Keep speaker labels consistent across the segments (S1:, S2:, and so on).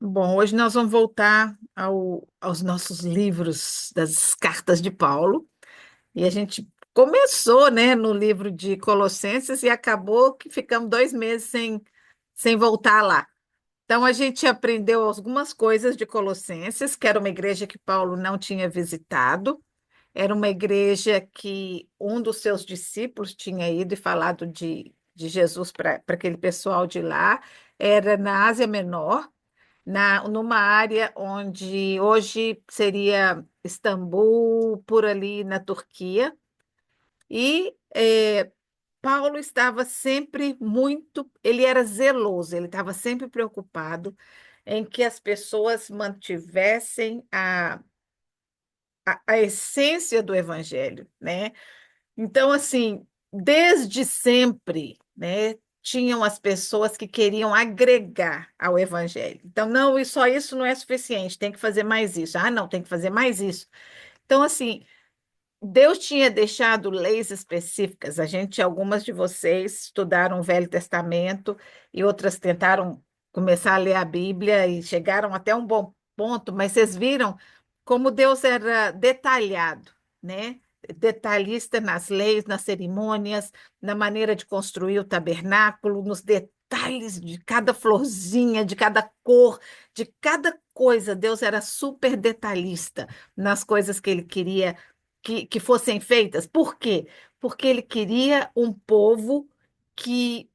S1: Bom, hoje nós vamos voltar aos nossos livros das cartas de Paulo. E a gente começou, né, no livro de Colossenses e acabou que ficamos 2 meses sem voltar lá. Então, a gente aprendeu algumas coisas de Colossenses, que era uma igreja que Paulo não tinha visitado. Era uma igreja que um dos seus discípulos tinha ido e falado de Jesus para aquele pessoal de lá. Era na Ásia Menor, numa área onde hoje seria Istambul, por ali na Turquia. E Paulo estava sempre ele era zeloso, ele estava sempre preocupado em que as pessoas mantivessem a essência do evangelho, né? Então, assim, desde sempre, né, tinham as pessoas que queriam agregar ao evangelho. Então, não, e só isso não é suficiente, tem que fazer mais isso. Ah, não, tem que fazer mais isso. Então, assim, Deus tinha deixado leis específicas. Algumas de vocês estudaram o Velho Testamento e outras tentaram começar a ler a Bíblia e chegaram até um bom ponto, mas vocês viram como Deus era detalhado, né? Detalhista nas leis, nas cerimônias, na maneira de construir o tabernáculo, nos detalhes de cada florzinha, de cada cor, de cada coisa. Deus era super detalhista nas coisas que ele queria que fossem feitas. Por quê? Porque ele queria um povo que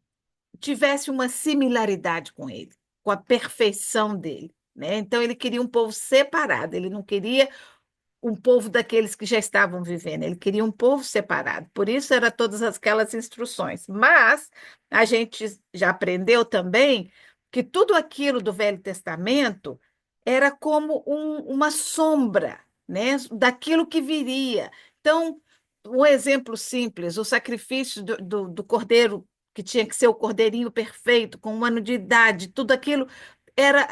S1: tivesse uma similaridade com ele, com a perfeição dele, né? Então ele queria um povo separado, ele não queria um povo daqueles que já estavam vivendo, ele queria um povo separado. Por isso eram todas aquelas instruções. Mas a gente já aprendeu também que tudo aquilo do Velho Testamento era como uma sombra, né, daquilo que viria. Então, um exemplo simples, o sacrifício do cordeiro, que tinha que ser o cordeirinho perfeito, com 1 ano de idade, tudo aquilo era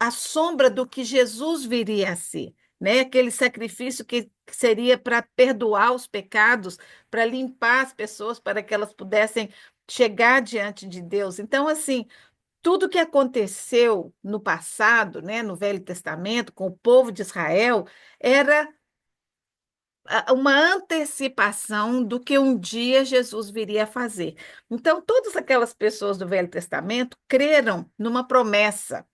S1: a sombra do que Jesus viria a ser, né? Aquele sacrifício que seria para perdoar os pecados, para limpar as pessoas, para que elas pudessem chegar diante de Deus. Então, assim, tudo que aconteceu no passado, né, no Velho Testamento, com o povo de Israel, era uma antecipação do que um dia Jesus viria a fazer. Então, todas aquelas pessoas do Velho Testamento creram numa promessa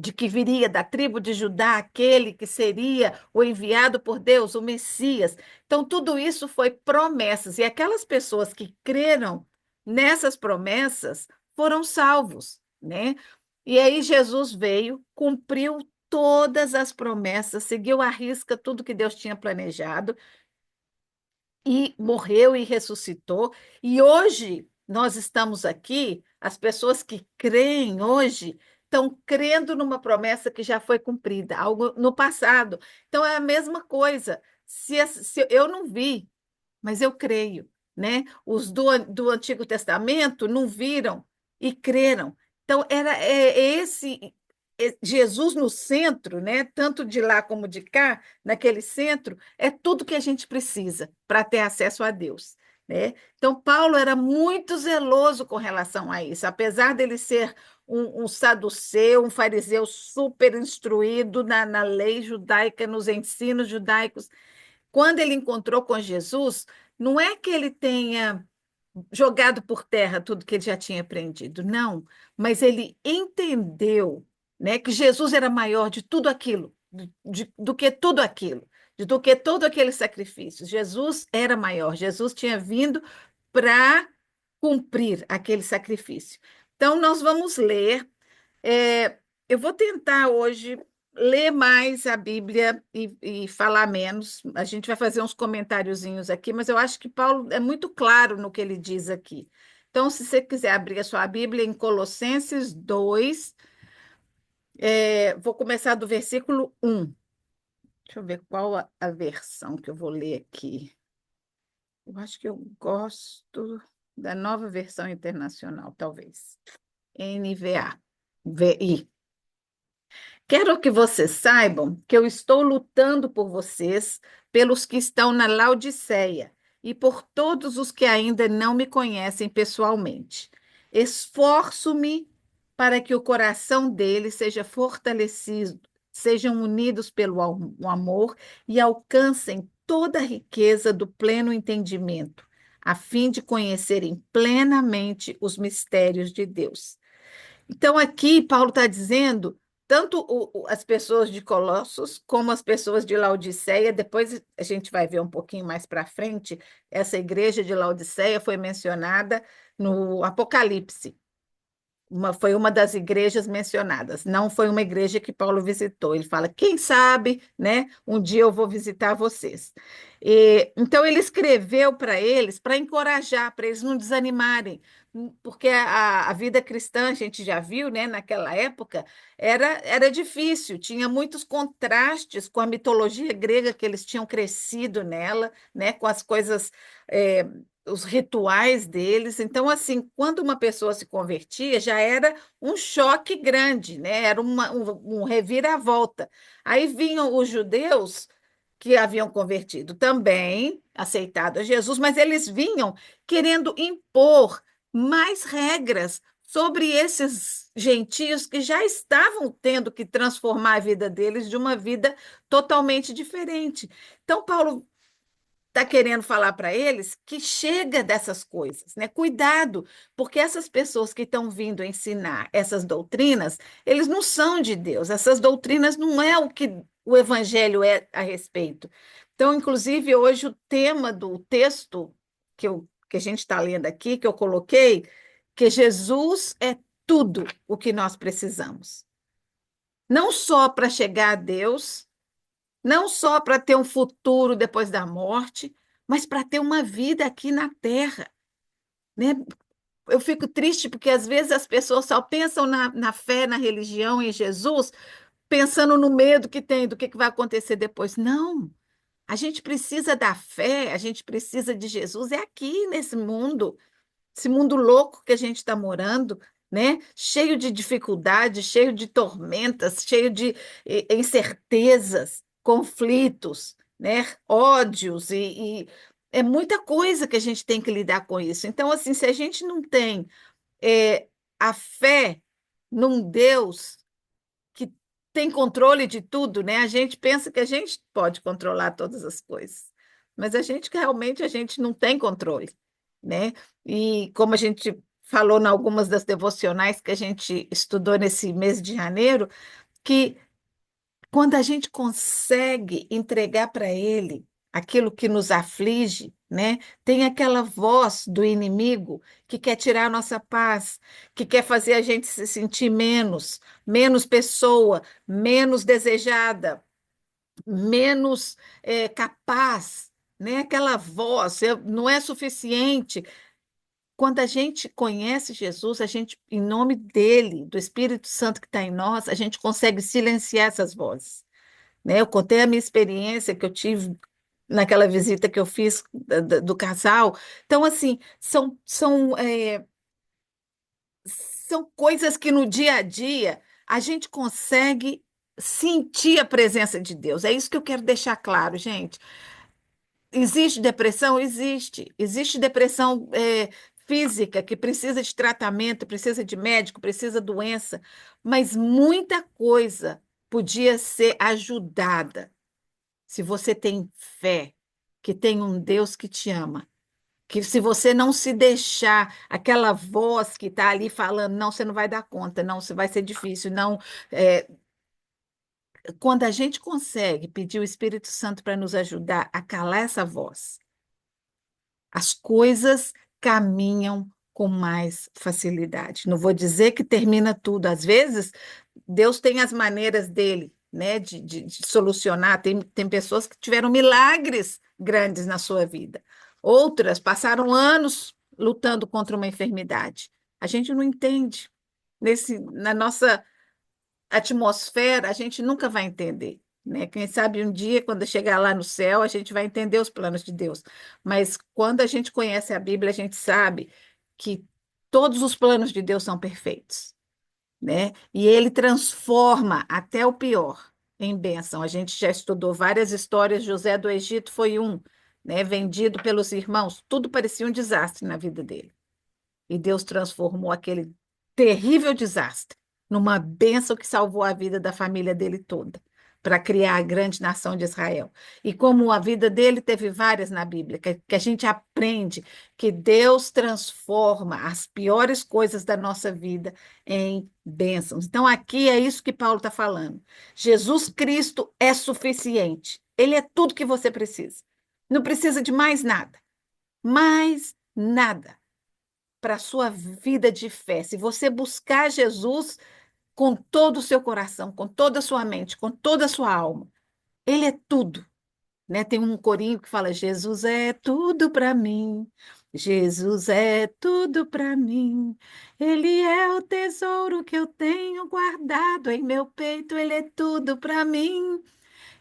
S1: de que viria da tribo de Judá aquele que seria o enviado por Deus, o Messias. Então, tudo isso foi promessas, e aquelas pessoas que creram nessas promessas foram salvos, né? E aí Jesus veio, cumpriu todas as promessas, seguiu à risca tudo que Deus tinha planejado e morreu e ressuscitou. E hoje nós estamos aqui, as pessoas que creem hoje estão crendo numa promessa que já foi cumprida, algo no passado. Então é a mesma coisa. Se eu não vi, mas eu creio, né? Os do Antigo Testamento não viram e creram. Então é esse Jesus no centro, né? Tanto de lá como de cá, naquele centro, é tudo que a gente precisa para ter acesso a Deus, né? Então Paulo era muito zeloso com relação a isso, apesar dele ser um saduceu, um fariseu super instruído na lei judaica, nos ensinos judaicos. Quando ele encontrou com Jesus, não é que ele tenha jogado por terra tudo que ele já tinha aprendido, não, mas ele entendeu, né, que Jesus era maior de tudo aquilo, do que tudo aquilo, do que todo aquele sacrifício. Jesus era maior, Jesus tinha vindo para cumprir aquele sacrifício. Então, nós vamos ler. Eu vou tentar hoje ler mais a Bíblia e falar menos. A gente vai fazer uns comentáriozinhos aqui, mas eu acho que Paulo é muito claro no que ele diz aqui. Então, se você quiser abrir a sua Bíblia em Colossenses 2, vou começar do versículo 1. Deixa eu ver qual a versão que eu vou ler aqui. Eu acho que eu gosto da nova versão internacional, talvez. NVA. VI. Quero que vocês saibam que eu estou lutando por vocês, pelos que estão na Laodiceia e por todos os que ainda não me conhecem pessoalmente. Esforço-me para que o coração deles seja fortalecido, sejam unidos pelo amor e alcancem toda a riqueza do pleno entendimento, a fim de conhecerem plenamente os mistérios de Deus. Então, aqui, Paulo está dizendo, tanto as pessoas de Colossos como as pessoas de Laodiceia, depois a gente vai ver um pouquinho mais para frente, essa igreja de Laodiceia foi mencionada no Apocalipse. Foi uma das igrejas mencionadas, não foi uma igreja que Paulo visitou. Ele fala, quem sabe, né, um dia eu vou visitar vocês. Então, ele escreveu para eles, para encorajar, para eles não desanimarem, porque a vida cristã, a gente já viu, né, naquela época, era difícil, tinha muitos contrastes com a mitologia grega que eles tinham crescido nela, né, com as coisas. é, os rituais deles. Então, assim, quando uma pessoa se convertia, já era um choque grande, né? Era um reviravolta. Aí vinham os judeus que haviam convertido também, aceitado a Jesus, mas eles vinham querendo impor mais regras sobre esses gentios que já estavam tendo que transformar a vida deles de uma vida totalmente diferente. Então, Paulo está querendo falar para eles que chega dessas coisas, né? Cuidado, porque essas pessoas que estão vindo ensinar essas doutrinas, eles não são de Deus. Essas doutrinas não é o que o evangelho é a respeito. Então, inclusive, hoje o tema do texto que a gente está lendo aqui, que eu coloquei, que Jesus é tudo o que nós precisamos. Não só para chegar a Deus, não só para ter um futuro depois da morte, mas para ter uma vida aqui na Terra, né? Eu fico triste porque às vezes as pessoas só pensam na fé, na religião, em Jesus, pensando no medo que tem do que vai acontecer depois. Não, a gente precisa da fé, a gente precisa de Jesus, é aqui nesse mundo, esse mundo louco que a gente está morando, né? Cheio de dificuldades, cheio de tormentas, cheio de incertezas, conflitos, né? Ódios e é muita coisa que a gente tem que lidar com isso. Então, assim, se a gente não tem é, a fé num Deus que tem controle de tudo, né? A gente pensa que a gente pode controlar todas as coisas, mas a gente não tem controle, né? E como a gente falou em algumas das devocionais que a gente estudou nesse mês de janeiro, que quando a gente consegue entregar para Ele aquilo que nos aflige, né? Tem aquela voz do inimigo que quer tirar a nossa paz, que quer fazer a gente se sentir menos pessoa, menos desejada, menos capaz, né? Aquela voz, não é suficiente. Quando a gente conhece Jesus, a gente, em nome dele, do Espírito Santo que está em nós, a gente consegue silenciar essas vozes, né? Eu contei a minha experiência que eu tive naquela visita que eu fiz do casal. Então, assim, são coisas que no dia a dia a gente consegue sentir a presença de Deus. É isso que eu quero deixar claro, gente. Existe depressão? Existe. Existe depressão física que precisa de tratamento, precisa de médico, precisa de doença, mas muita coisa podia ser ajudada se você tem fé, que tem um Deus que te ama, que se você não se deixar aquela voz que está ali falando, não, você não vai dar conta, não, você vai ser difícil, não. é, Quando a gente consegue pedir o Espírito Santo para nos ajudar a calar essa voz, as coisas caminham com mais facilidade. Não vou dizer que termina tudo. Às vezes, Deus tem as maneiras dele, né, de solucionar. Tem pessoas que tiveram milagres grandes na sua vida. Outras passaram anos lutando contra uma enfermidade. A gente não entende. Na nossa atmosfera, a gente nunca vai entender, né? Quem sabe um dia, quando chegar lá no céu, a gente vai entender os planos de Deus. Mas quando a gente conhece a Bíblia, a gente sabe que todos os planos de Deus são perfeitos, né? E ele transforma até o pior em bênção. A gente já estudou várias histórias, José do Egito foi um, né? Vendido pelos irmãos, tudo parecia um desastre na vida dele. E Deus transformou aquele terrível desastre numa bênção que salvou a vida da família dele toda, para criar a grande nação de Israel. E como a vida dele teve várias na Bíblia, que a gente aprende que Deus transforma as piores coisas da nossa vida em bênçãos. Então, aqui é isso que Paulo está falando. Jesus Cristo é suficiente. Ele é tudo que você precisa. Não precisa de mais nada para a sua vida de fé. Se você buscar Jesus com todo o seu coração, com toda a sua mente, com toda a sua alma, ele é tudo, né? Tem um corinho que fala: Jesus é tudo para mim. Jesus é tudo para mim. Ele é o tesouro que eu tenho guardado em meu peito. Ele é tudo para mim.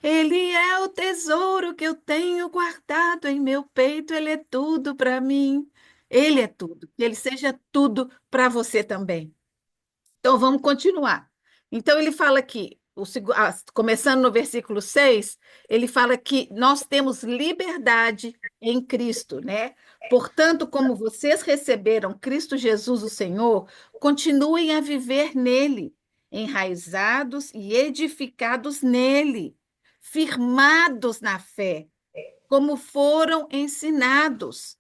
S1: Ele é o tesouro que eu tenho guardado em meu peito. Ele é tudo para mim. Ele é tudo. Que ele seja tudo para você também. Então vamos continuar. Então ele fala aqui, começando no versículo 6, ele fala que nós temos liberdade em Cristo, né? Portanto, como vocês receberam Cristo Jesus, o Senhor, continuem a viver nele, enraizados e edificados nele, firmados na fé, como foram ensinados,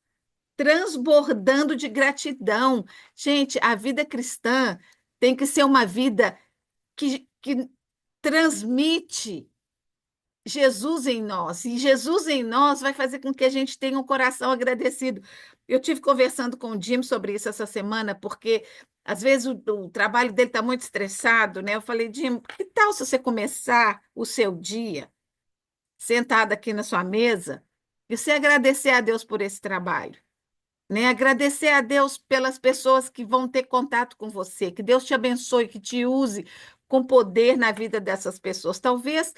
S1: transbordando de gratidão. Gente, a vida cristã tem que ser uma vida que transmite Jesus em nós. E Jesus em nós vai fazer com que a gente tenha um coração agradecido. Eu tive conversando com o Jim sobre isso essa semana, porque às vezes o trabalho dele está muito estressado, né? Eu falei: Jim, que tal se você começar o seu dia sentado aqui na sua mesa e você agradecer a Deus por esse trabalho? Né? Agradecer a Deus pelas pessoas que vão ter contato com você, que Deus te abençoe, que te use com poder na vida dessas pessoas. Talvez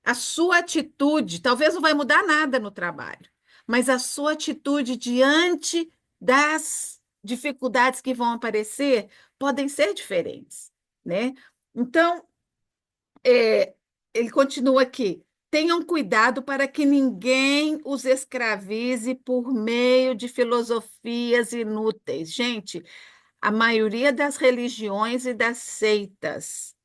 S1: a sua atitude, talvez não vai mudar nada no trabalho, mas a sua atitude diante das dificuldades que vão aparecer podem ser diferentes, né? Então, ele continua aqui. Tenham cuidado para que ninguém os escravize por meio de filosofias inúteis. Gente, a maioria das religiões e das seitas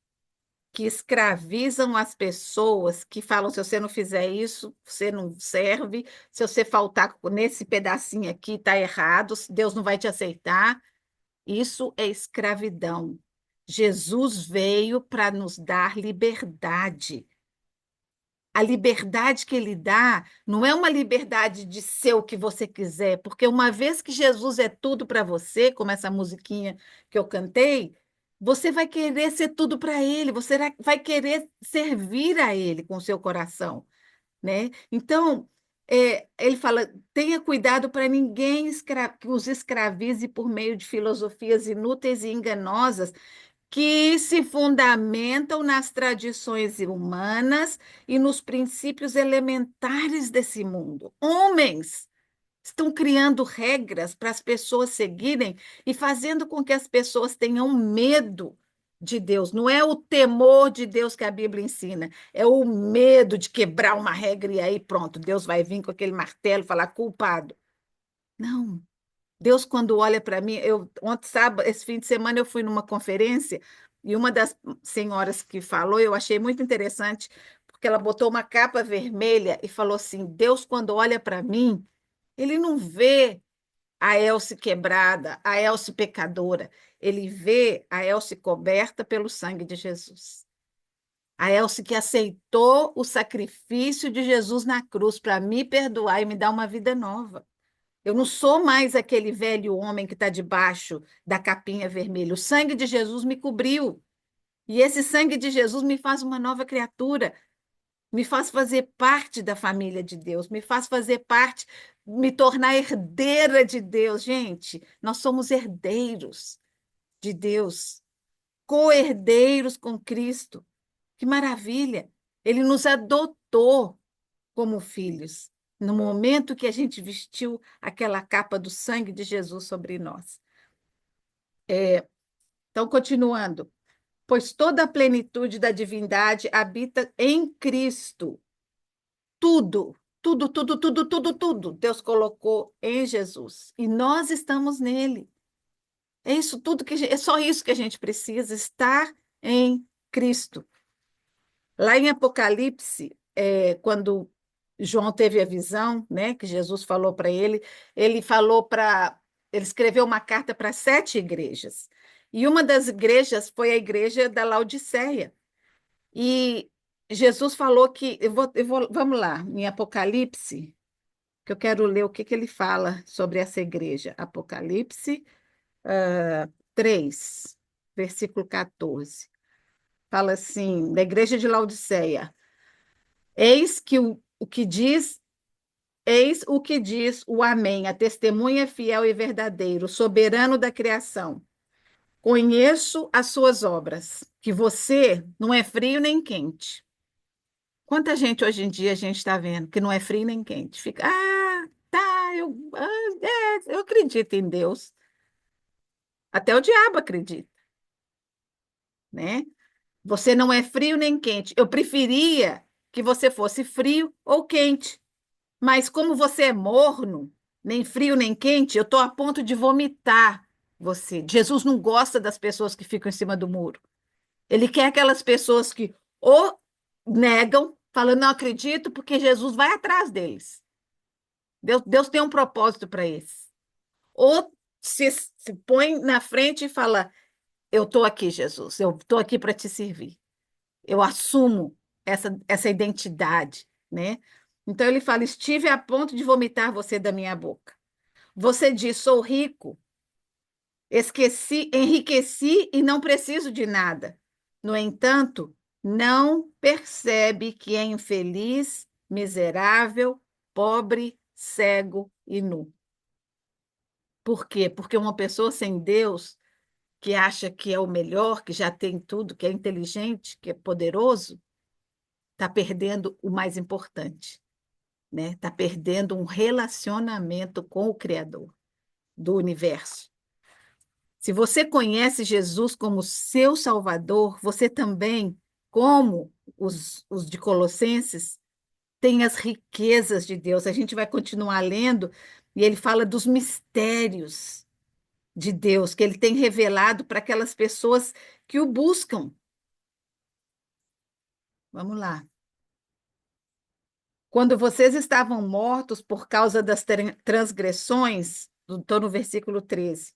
S1: que escravizam as pessoas, que falam: se você não fizer isso, você não serve, se você faltar nesse pedacinho aqui, está errado, Deus não vai te aceitar. Isso é escravidão. Jesus veio para nos dar liberdade. A liberdade que ele dá não é uma liberdade de ser o que você quiser, porque uma vez que Jesus é tudo para você, como essa musiquinha que eu cantei, você vai querer ser tudo para ele, você vai querer servir a ele com o seu coração, né? Então, ele fala: tenha cuidado para ninguém que os escravize por meio de filosofias inúteis e enganosas que se fundamentam nas tradições humanas e nos princípios elementares desse mundo. Homens estão criando regras para as pessoas seguirem e fazendo com que as pessoas tenham medo de Deus. Não é o temor de Deus que a Bíblia ensina, é o medo de quebrar uma regra e aí pronto, Deus vai vir com aquele martelo e falar: culpado. Não. Deus, quando olha para mim, ontem, sábado, esse fim de semana, eu fui numa conferência e uma das senhoras que falou, eu achei muito interessante, porque ela botou uma capa vermelha e falou assim: Deus, quando olha para mim, ele não vê a Elce quebrada, a Elce pecadora, ele vê a Elce coberta pelo sangue de Jesus. A Elce que aceitou o sacrifício de Jesus na cruz para me perdoar e me dar uma vida nova. Eu não sou mais aquele velho homem que está debaixo da capinha vermelha. O sangue de Jesus me cobriu. E esse sangue de Jesus me faz uma nova criatura, me faz fazer parte da família de Deus, me faz fazer parte, me tornar herdeira de Deus. Gente, nós somos herdeiros de Deus, co-herdeiros com Cristo. Que maravilha! Ele nos adotou como filhos, no momento que a gente vestiu aquela capa do sangue de Jesus sobre nós. Então, continuando. Pois toda a plenitude da divindade habita em Cristo. Tudo, tudo, tudo, tudo, tudo, tudo Deus colocou em Jesus. E nós estamos nele. É isso tudo é só isso que a gente precisa, estar em Cristo. Lá em Apocalipse, quando João teve a visão, né, que Jesus falou para ele, ele falou para, ele escreveu uma carta para 7 igrejas. E uma das igrejas foi a igreja da Laodiceia. E Jesus falou que, vamos lá, em Apocalipse, que eu quero ler o que que ele fala sobre essa igreja. Apocalipse 3, versículo 14. Fala assim, da igreja de Laodiceia. Eis que o que diz, eis o que diz o Amém, a testemunha fiel e verdadeiro, soberano da criação. Conheço as suas obras, que você não é frio nem quente. Quanta gente hoje em dia a gente está vendo que não é frio nem quente. Fica, tá, eu acredito em Deus. Até o diabo acredita, né? Você não é frio nem quente. Eu preferia que você fosse frio ou quente. Mas como você é morno, nem frio nem quente, eu estou a ponto de vomitar você. Jesus não gosta das pessoas que ficam em cima do muro. Ele quer aquelas pessoas que ou negam, falando, não acredito, porque Jesus vai atrás deles. Deus tem um propósito para eles. Ou se põe na frente e fala, eu estou aqui, Jesus, eu estou aqui para te servir. Eu assumo essa identidade, né? Então ele fala: estive a ponto de vomitar você da minha boca. Você diz: sou rico, esqueci, enriqueci e não preciso de nada. No entanto, não percebe que é infeliz, miserável, pobre, cego e nu. Por quê? Porque uma pessoa sem Deus, que acha que é o melhor, que já tem tudo, que é inteligente, que é poderoso, está perdendo o mais importante, né? Está perdendo um relacionamento com o Criador do universo. Se você conhece Jesus como seu Salvador, você também, como os de Colossenses, tem as riquezas de Deus. A gente vai continuar lendo e ele fala dos mistérios de Deus que ele tem revelado para aquelas pessoas que o buscam. Vamos lá. Quando vocês estavam mortos por causa das transgressões, estou no versículo 13,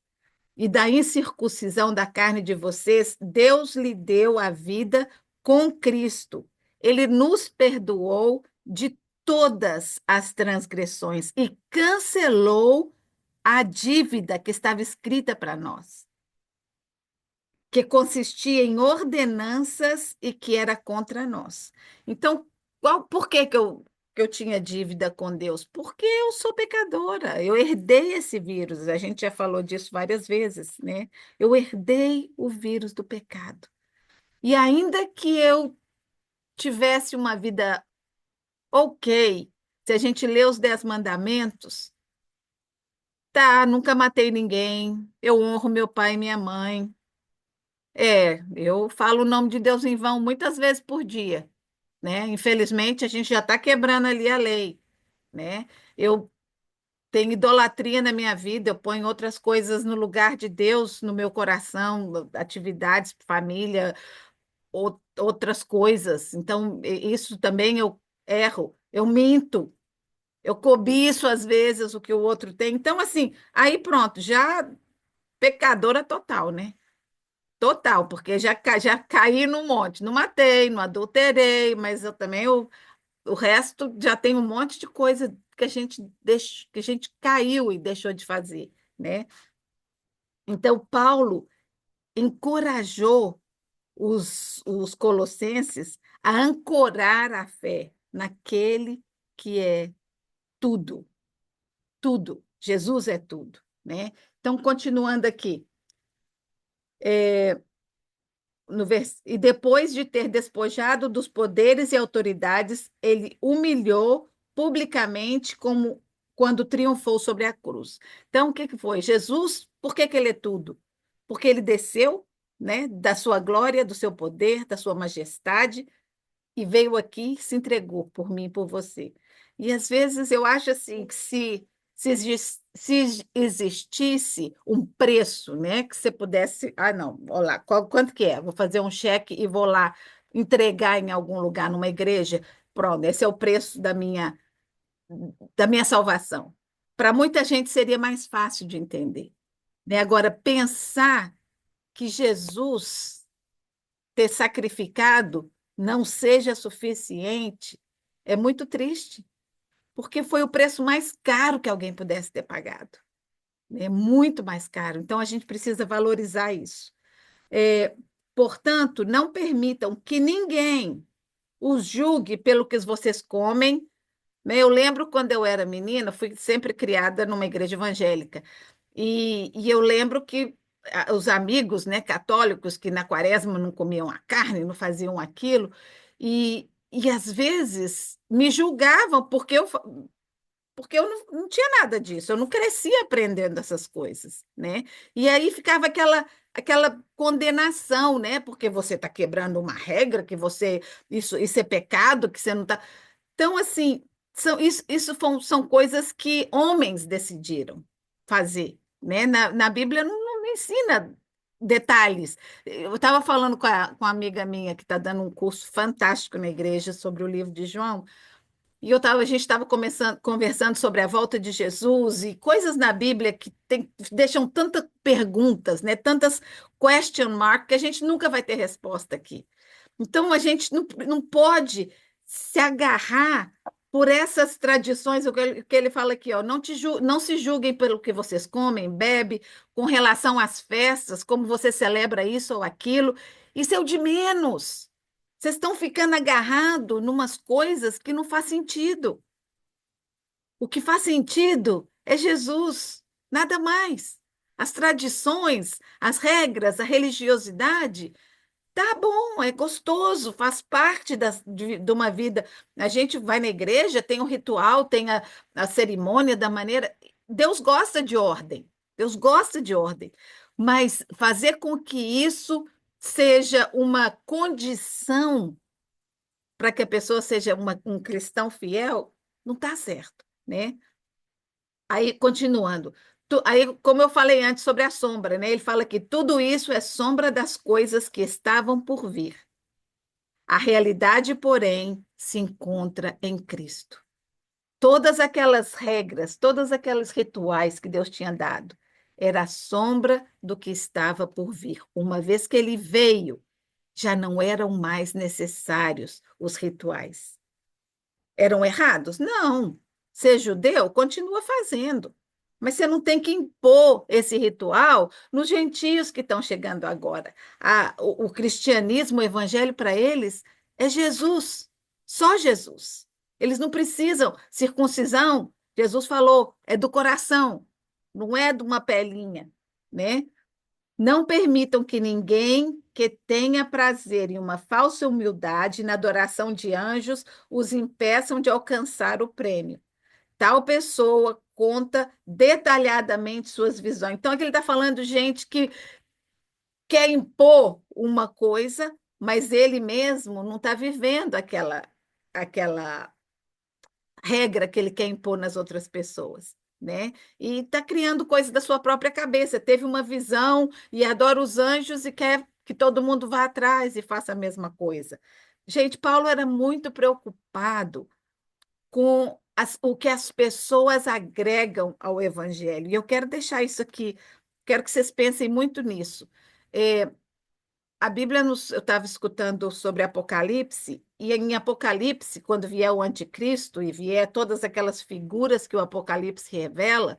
S1: e da incircuncisão da carne de vocês, Deus lhe deu a vida com Cristo. Ele nos perdoou de todas as transgressões e cancelou a dívida que estava escrita para nós, que consistia em ordenanças e que era contra nós. Então, por que eu tinha dívida com Deus? Porque eu sou pecadora, eu herdei esse vírus, a gente já falou disso várias vezes, né? Eu herdei o vírus do pecado. E ainda que eu tivesse uma vida ok, se a gente lê os 10 mandamentos, tá, nunca matei ninguém, eu honro meu pai e minha mãe. Eu falo o nome de Deus em vão muitas vezes por dia, né? Infelizmente, a gente já está quebrando ali a lei, né? Eu tenho idolatria na minha vida, eu ponho outras coisas no lugar de Deus no meu coração, atividades, família, outras coisas. Então, isso também eu erro, eu minto, eu cobiço às vezes o que o outro tem. Então, assim, aí pronto, já pecadora total, né? Total, porque já caí no monte. Não matei, não adulterei, mas eu também o resto já tem um monte de coisa que a gente que a gente caiu e deixou de fazer, né? Então, Paulo encorajou os colossenses a ancorar a fé naquele que é tudo, tudo. Jesus é tudo, né? Então, continuando aqui. E depois de ter despojado dos poderes e autoridades, ele humilhou publicamente como quando triunfou sobre a cruz. Então, o que que foi? Jesus, por que que ele é tudo? Porque ele desceu, né, da sua glória, do seu poder, da sua majestade e veio aqui e se entregou por mim e por você. E às vezes eu acho assim que se Se existisse um preço, né, que você pudesse, não, olha lá, quanto que é? Vou fazer um cheque e vou lá entregar em algum lugar, numa igreja. Pronto, esse é o preço da minha salvação. Para muita gente seria mais fácil de entender, né? Agora, pensar que Jesus ter sacrificado não seja suficiente é muito triste, porque foi o preço mais caro que alguém pudesse ter pagado, né? Muito mais caro. Então, a gente precisa valorizar isso. É, portanto, não permitam que ninguém os julgue pelo que vocês comem, né? Eu lembro quando eu era menina, fui sempre criada numa igreja evangélica, e eu lembro que os amigos, né, católicos que na quaresma não comiam a carne, não faziam aquilo, e às vezes me julgavam porque eu não tinha nada disso, eu não crescia aprendendo essas coisas, né? E aí ficava aquela condenação, né? Porque você está quebrando uma regra, que isso é pecado, que você não está. Então, assim, são coisas que homens decidiram fazer, né? Na Bíblia não ensina detalhes. Eu estava falando com a amiga minha que está dando um curso fantástico na igreja sobre o livro de João, e a gente estava conversando sobre a volta de Jesus e coisas na Bíblia que deixam tantas perguntas, né? Tantas question mark que a gente nunca vai ter resposta aqui. Então, a gente não pode se agarrar por essas tradições, o que ele fala aqui, ó, não se julguem pelo que vocês comem, bebem, com relação às festas, como você celebra isso ou aquilo. Isso é o de menos. Vocês estão ficando agarrados em umas coisas que não faz sentido. O que faz sentido é Jesus, nada mais. As tradições, as regras, a religiosidade. Tá bom, é gostoso, faz parte de uma vida. A gente vai na igreja, tem um ritual, tem a cerimônia da maneira. Deus gosta de ordem, Deus gosta de ordem, mas fazer com que isso seja uma condição para que a pessoa seja um cristão fiel, não está certo, né? Aí, continuando. Aí, como eu falei antes sobre a sombra, né? Ele fala que tudo isso é sombra das coisas que estavam por vir. A realidade, porém, se encontra em Cristo. Todas aquelas regras, todos aqueles rituais que Deus tinha dado, era a sombra do que estava por vir. Uma vez que ele veio, já não eram mais necessários os rituais. Eram errados? Não. Ser judeu, continua fazendo. Mas você não tem que impor esse ritual nos gentios que estão chegando agora. O cristianismo, o evangelho para eles é Jesus, só Jesus. Eles não precisam. Circuncisão, Jesus falou, é do coração, não é de uma pelinha, né? Não permitam que ninguém que tenha prazer em uma falsa humildade na adoração de anjos os impeçam de alcançar o prêmio. Tal pessoa conta detalhadamente suas visões. Então, aqui ele está falando de gente que quer impor uma coisa, mas ele mesmo não está vivendo aquela regra que ele quer impor nas outras pessoas, né? E está criando coisas da sua própria cabeça. Teve uma visão e adora os anjos e quer que todo mundo vá atrás e faça a mesma coisa. Gente, Paulo era muito preocupado com o que as pessoas agregam ao evangelho. E eu quero deixar isso aqui, quero que vocês pensem muito nisso. É, a Bíblia eu estava escutando sobre Apocalipse, e em Apocalipse, quando vier o anticristo e vier todas aquelas figuras que o Apocalipse revela,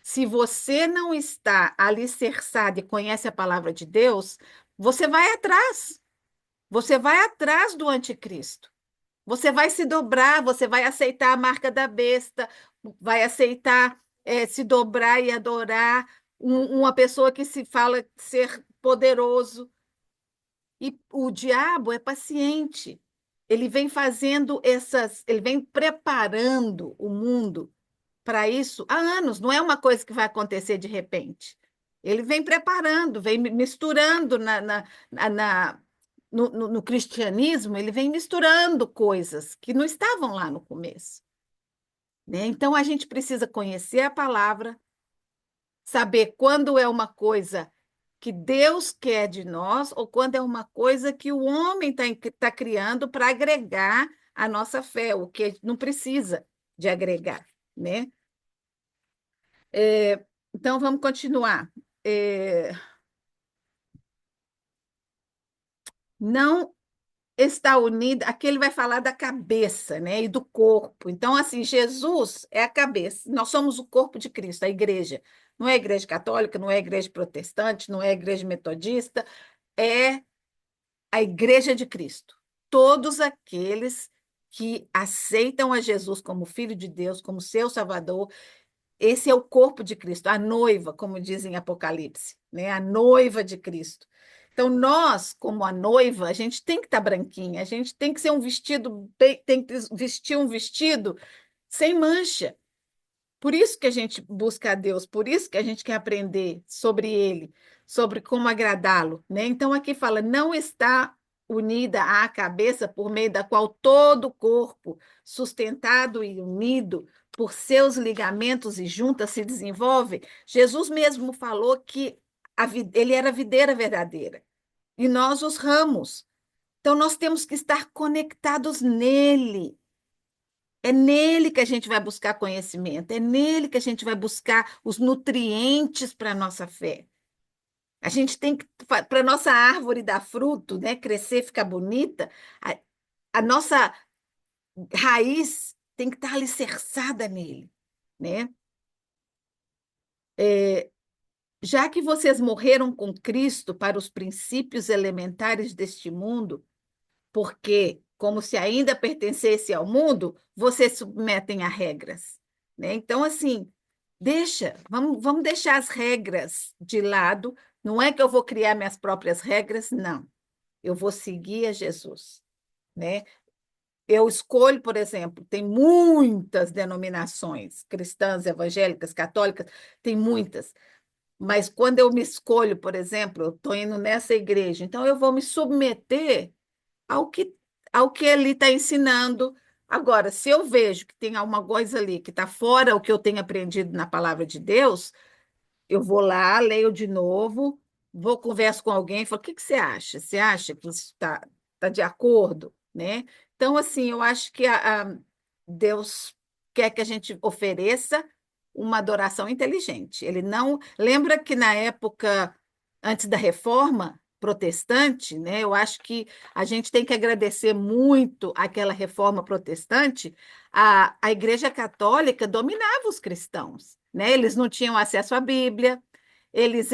S1: se você não está alicerçado e conhece a palavra de Deus, você vai atrás. Você vai atrás do anticristo. Você vai se dobrar, você vai aceitar a marca da besta, vai aceitar se dobrar e adorar uma pessoa que se fala ser poderoso. E o diabo é paciente. Ele vem ele vem preparando o mundo para isso há anos, não é uma coisa que vai acontecer de repente. Ele vem preparando, vem misturando no cristianismo, ele vem misturando coisas que não estavam lá no começo. né? Então, a gente precisa conhecer a palavra, saber quando é uma coisa que Deus quer de nós ou quando é uma coisa que o homem está criando para agregar a nossa fé, o que não precisa de agregar, né? Então, vamos continuar. É, não está unida, aqui ele vai falar da cabeça, né, e do corpo. Então, assim, Jesus é a cabeça, nós somos o corpo de Cristo, a igreja. Não é a igreja católica, não é a igreja protestante, não é a igreja metodista, é a igreja de Cristo. Todos aqueles que aceitam a Jesus como Filho de Deus, como seu Salvador, esse é o corpo de Cristo, a noiva, como diz em Apocalipse, né? A noiva de Cristo. Então, nós, como a noiva, a gente tem que estar branquinha, a gente tem que ser um vestido, tem que vestir um vestido sem mancha. Por isso que a gente busca a Deus, por isso que a gente quer aprender sobre Ele, sobre como agradá-lo, né? Então, aqui fala, não está unida à cabeça por meio da qual todo o corpo, sustentado e unido por seus ligamentos e juntas se desenvolve. Jesus mesmo falou que ele era a videira verdadeira e nós os ramos. Então, nós temos que estar conectados nele. É nele que a gente vai buscar conhecimento, é nele que a gente vai buscar os nutrientes para a nossa fé. A gente tem que, para a nossa árvore dar fruto, né, crescer, ficar bonita, a nossa raiz tem que estar alicerçada nele, né? Já que vocês morreram com Cristo para os princípios elementares deste mundo, porque, como se ainda pertencesse ao mundo, vocês se submetem a regras, né? Então, assim, vamos deixar as regras de lado. Não é que eu vou criar minhas próprias regras, não. Eu vou seguir a Jesus, né? Eu escolho, por exemplo, tem muitas denominações cristãs, evangélicas, católicas, tem muitas. Mas quando eu me escolho, por exemplo, eu estou indo nessa igreja, então eu vou me submeter ao que, ao que ele está ensinando. Agora, se eu vejo que tem alguma coisa ali que está fora o que eu tenho aprendido na palavra de Deus, eu vou lá, leio de novo, vou converso com alguém e falo, o que que você acha? Você acha que isso está de acordo, né? Então, assim, eu acho que Deus quer que a gente ofereça uma adoração inteligente. Ele não... Lembra que na época, antes da reforma protestante, né, eu acho que a gente tem que agradecer muito aquela reforma protestante, a Igreja Católica dominava os cristãos, né? Eles não tinham acesso à Bíblia, eles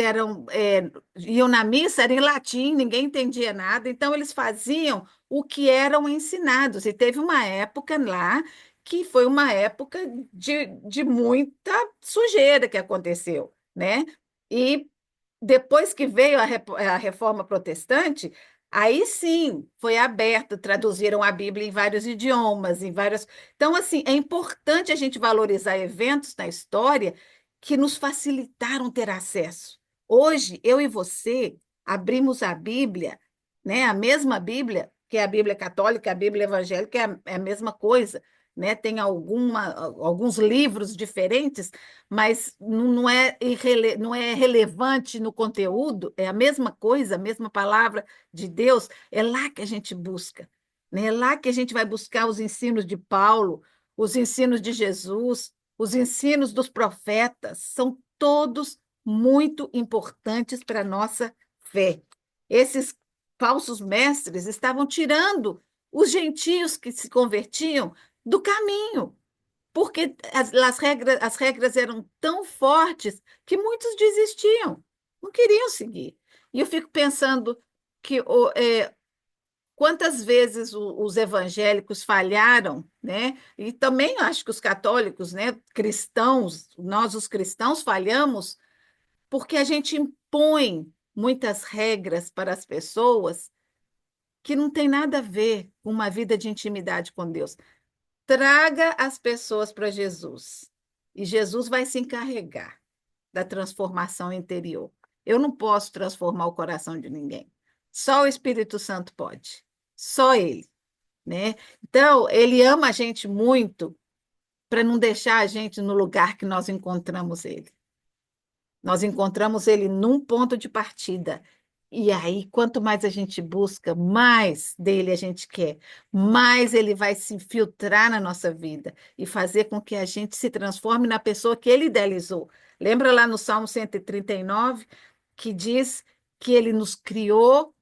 S1: iam na missa, era em latim, ninguém entendia nada, então eles faziam o que eram ensinados. E teve uma época lá que foi uma época de muita sujeira que aconteceu, né? E depois que veio a reforma protestante, aí sim foi aberto, traduziram a Bíblia em vários idiomas, em várias. Então, assim, é importante a gente valorizar eventos na história que nos facilitaram ter acesso. Hoje, eu e você abrimos a Bíblia, né? A mesma Bíblia, que é a Bíblia católica, a Bíblia evangélica é a mesma coisa, né? Tem alguns livros diferentes, mas não é relevante no conteúdo, é a mesma coisa, a mesma palavra de Deus, é lá que a gente busca, né? É lá que a gente vai buscar os ensinos de Paulo, os ensinos de Jesus, os ensinos dos profetas, são todos muito importantes para a nossa fé. Esses falsos mestres estavam tirando os gentios que se convertiam do caminho, porque as regras eram tão fortes que muitos desistiam, não queriam seguir. E eu fico pensando que quantas vezes os evangélicos falharam, né? E também acho que os católicos, né, cristãos, nós os cristãos falhamos porque a gente impõe muitas regras para as pessoas que não tem nada a ver com uma vida de intimidade com Deus. Traga as pessoas para Jesus e Jesus vai se encarregar da transformação interior. Eu não posso transformar o coração de ninguém. Só o Espírito Santo pode. Só ele, né? Então, ele ama a gente muito para não deixar a gente no lugar que nós encontramos ele. Nós encontramos ele num ponto de partida. E aí, quanto mais a gente busca, mais dele a gente quer, mais ele vai se infiltrar na nossa vida e fazer com que a gente se transforme na pessoa que ele idealizou. Lembra lá no Salmo 139, que diz que ele nos criou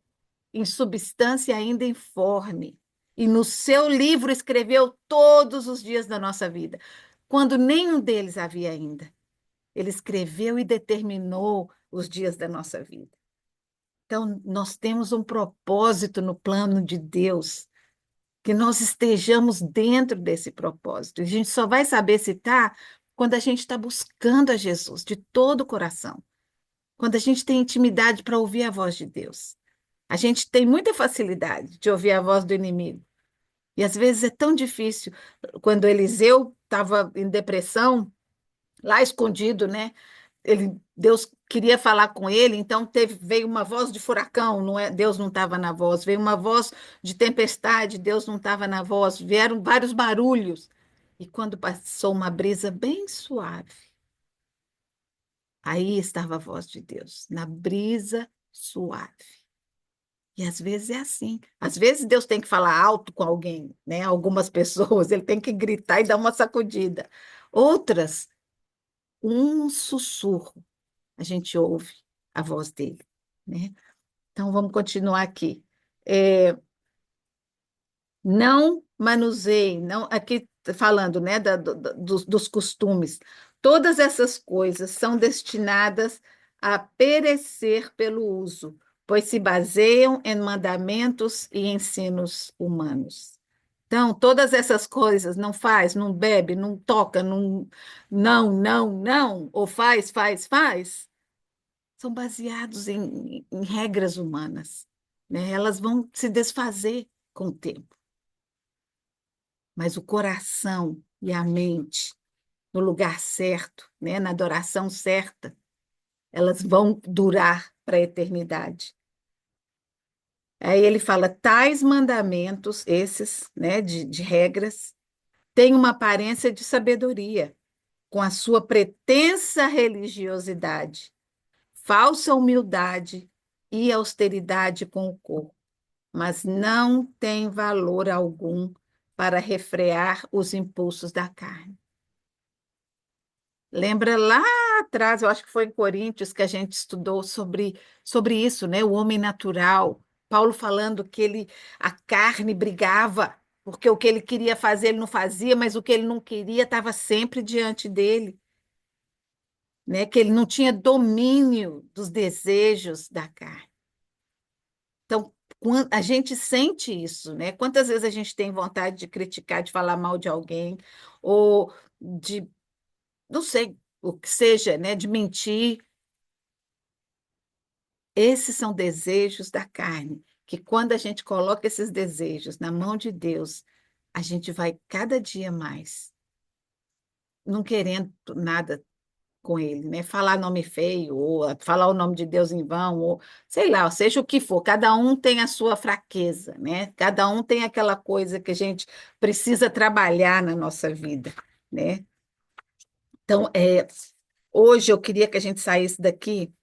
S1: em substância ainda informe, e no seu livro escreveu todos os dias da nossa vida, quando nenhum deles havia ainda. Ele escreveu e determinou os dias da nossa vida. Então, nós temos um propósito no plano de Deus, que nós estejamos dentro desse propósito. E a gente só vai saber se está quando a gente está buscando a Jesus de todo o coração, quando a gente tem intimidade para ouvir a voz de Deus. A gente tem muita facilidade de ouvir a voz do inimigo. E às vezes é tão difícil. Quando Eliseu estava em depressão, lá escondido, né? Deus queria falar com ele, então veio uma voz de furacão, não é, Deus não estava na voz, veio uma voz de tempestade, Deus não estava na voz, vieram vários barulhos. E quando passou uma brisa bem suave, aí estava a voz de Deus, na brisa suave. E às vezes é assim. Às vezes Deus tem que falar alto com alguém, né? Algumas pessoas, ele tem que gritar e dar uma sacudida. Outras, um sussurro a gente ouve a voz dele, né? Então, vamos continuar aqui. É, não manuseie, não, aqui falando, né, dos costumes. Todas essas coisas são destinadas a perecer pelo uso, pois se baseiam em mandamentos e ensinos humanos. Então, todas essas coisas, não faz, não bebe, não toca, não, ou faz, são baseados em regras humanas, né? Elas vão se desfazer com o tempo, mas o coração e a mente, no lugar certo, né? Na adoração certa, elas vão durar para a eternidade. Aí ele fala, tais mandamentos, esses, né, de regras, têm uma aparência de sabedoria, com a sua pretensa religiosidade, falsa humildade e austeridade com o corpo, mas não tem valor algum para refrear os impulsos da carne. Lembra lá atrás, eu acho que foi em Coríntios que a gente estudou sobre isso, né? O homem natural. Paulo falando que a carne brigava, porque o que ele queria fazer ele não fazia, mas o que ele não queria estava sempre diante dele, né? Que ele não tinha domínio dos desejos da carne. Então, a gente sente isso, né? Quantas vezes a gente tem vontade de criticar, de falar mal de alguém, ou de, não sei, o que seja, né? De mentir. Esses são desejos da carne, que quando a gente coloca esses desejos na mão de Deus, a gente vai cada dia mais, não querendo nada com ele, né? Falar nome feio, ou falar o nome de Deus em vão, ou sei lá, seja o que for, cada um tem a sua fraqueza, né? Cada um tem aquela coisa que a gente precisa trabalhar na nossa vida, né? Então, hoje eu queria que a gente saísse daqui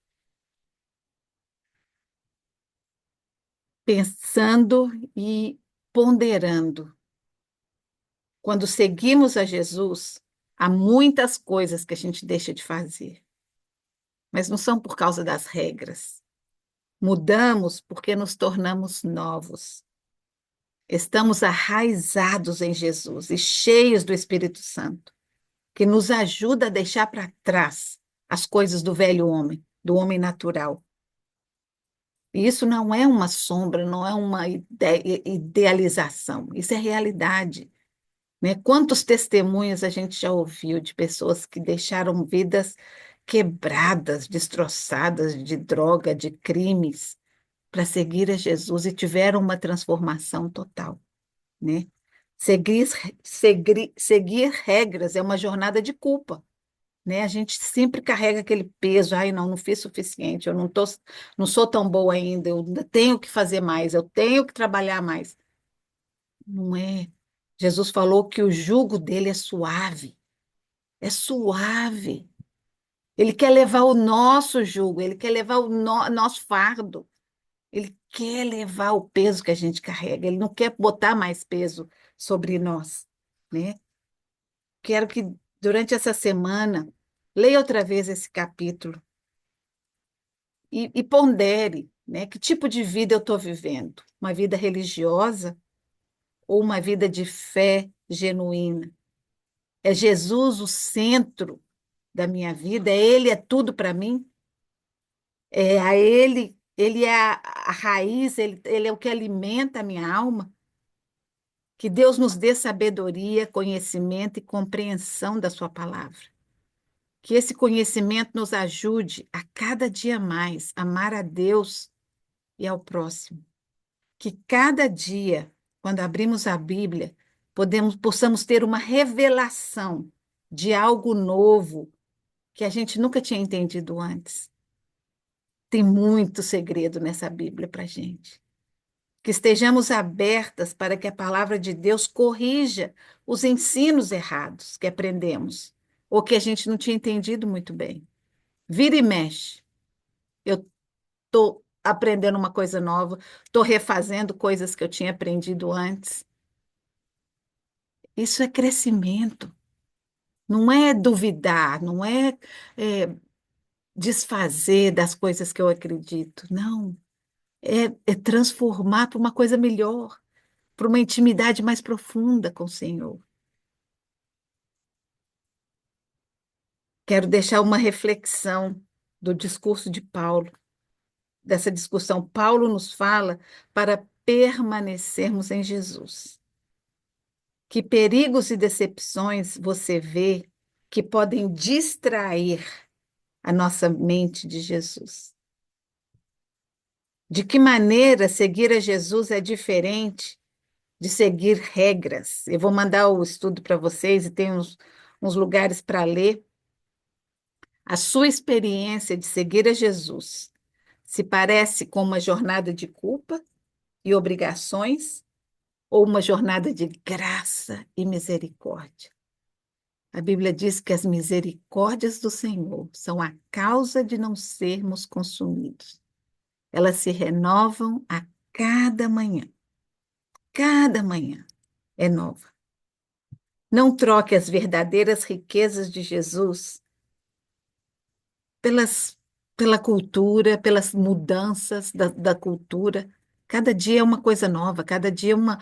S1: pensando e ponderando. Quando seguimos a Jesus, há muitas coisas que a gente deixa de fazer, mas não são por causa das regras. Mudamos porque nos tornamos novos. Estamos arraizados em Jesus e cheios do Espírito Santo, que nos ajuda a deixar para trás as coisas do velho homem, do homem natural. E isso não é uma sombra, não é uma idealização, isso é realidade, né? Quantos testemunhos a gente já ouviu de pessoas que deixaram vidas quebradas, destroçadas de droga, de crimes, para seguir a Jesus e tiveram uma transformação total, né? Seguir, seguir regras é uma jornada de culpa, né? A gente sempre carrega aquele peso, ai, não fiz suficiente, eu não sou tão boa ainda, eu ainda tenho que fazer mais, eu tenho que trabalhar mais. Não é. Jesus falou que o jugo dele é suave, é suave. Ele quer levar o nosso jugo, ele quer levar o nosso fardo, ele quer levar o peso que a gente carrega, ele não quer botar mais peso sobre nós, né? Quero que durante essa semana leia outra vez esse capítulo e pondere, né? Que tipo de vida eu estou vivendo? Uma vida religiosa ou uma vida de fé genuína? É Jesus o centro da minha vida? Ele é tudo para mim? É a ele é a raiz, ele é o que alimenta a minha alma? Que Deus nos dê sabedoria, conhecimento e compreensão da sua palavra. Que esse conhecimento nos ajude a cada dia mais amar a Deus e ao próximo. Que cada dia, quando abrimos a Bíblia, possamos ter uma revelação de algo novo que a gente nunca tinha entendido antes. Tem muito segredo nessa Bíblia para a gente. Que estejamos abertas para que a palavra de Deus corrija os ensinos errados que aprendemos, ou que a gente não tinha entendido muito bem. Vira e mexe. Eu estou aprendendo uma coisa nova, estou refazendo coisas que eu tinha aprendido antes. Isso é crescimento, não é duvidar, não é, desfazer das coisas que eu acredito, não. É transformar para uma coisa melhor, para uma intimidade mais profunda com o Senhor. Quero deixar uma reflexão do discurso de Paulo, dessa discussão. Paulo nos fala para permanecermos em Jesus. Que perigos e decepções você vê que podem distrair a nossa mente de Jesus? De que maneira seguir a Jesus é diferente de seguir regras? Eu vou mandar o estudo para vocês e tem uns lugares para ler. A sua experiência de seguir a Jesus se parece com uma jornada de culpa e obrigações ou uma jornada de graça e misericórdia? A Bíblia diz que as misericórdias do Senhor são a causa de não sermos consumidos. Elas se renovam a cada manhã. Cada manhã é nova. Não troque as verdadeiras riquezas de Jesus pelas, pela cultura, pelas mudanças da cultura. Cada dia é uma coisa nova, cada dia é uma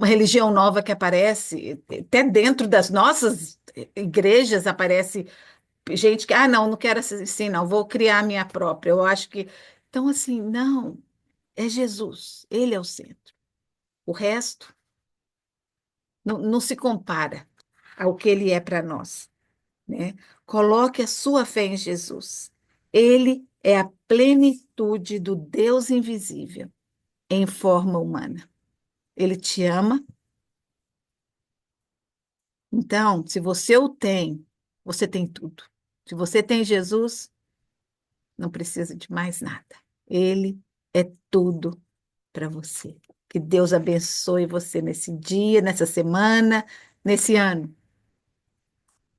S1: religião nova que aparece. Até dentro das nossas igrejas aparece gente que, não, não quero assim, não, vou criar a minha própria. Eu acho que. Então, assim, não, é Jesus, ele é o centro. O resto não se compara ao que ele é para nós, né? Coloque a sua fé em Jesus. Ele é a plenitude do Deus invisível em forma humana. Ele te ama. Então, se você o tem, você tem tudo. Se você tem Jesus, não precisa de mais nada. Ele é tudo para você. Que Deus abençoe você nesse dia, nessa semana, nesse ano.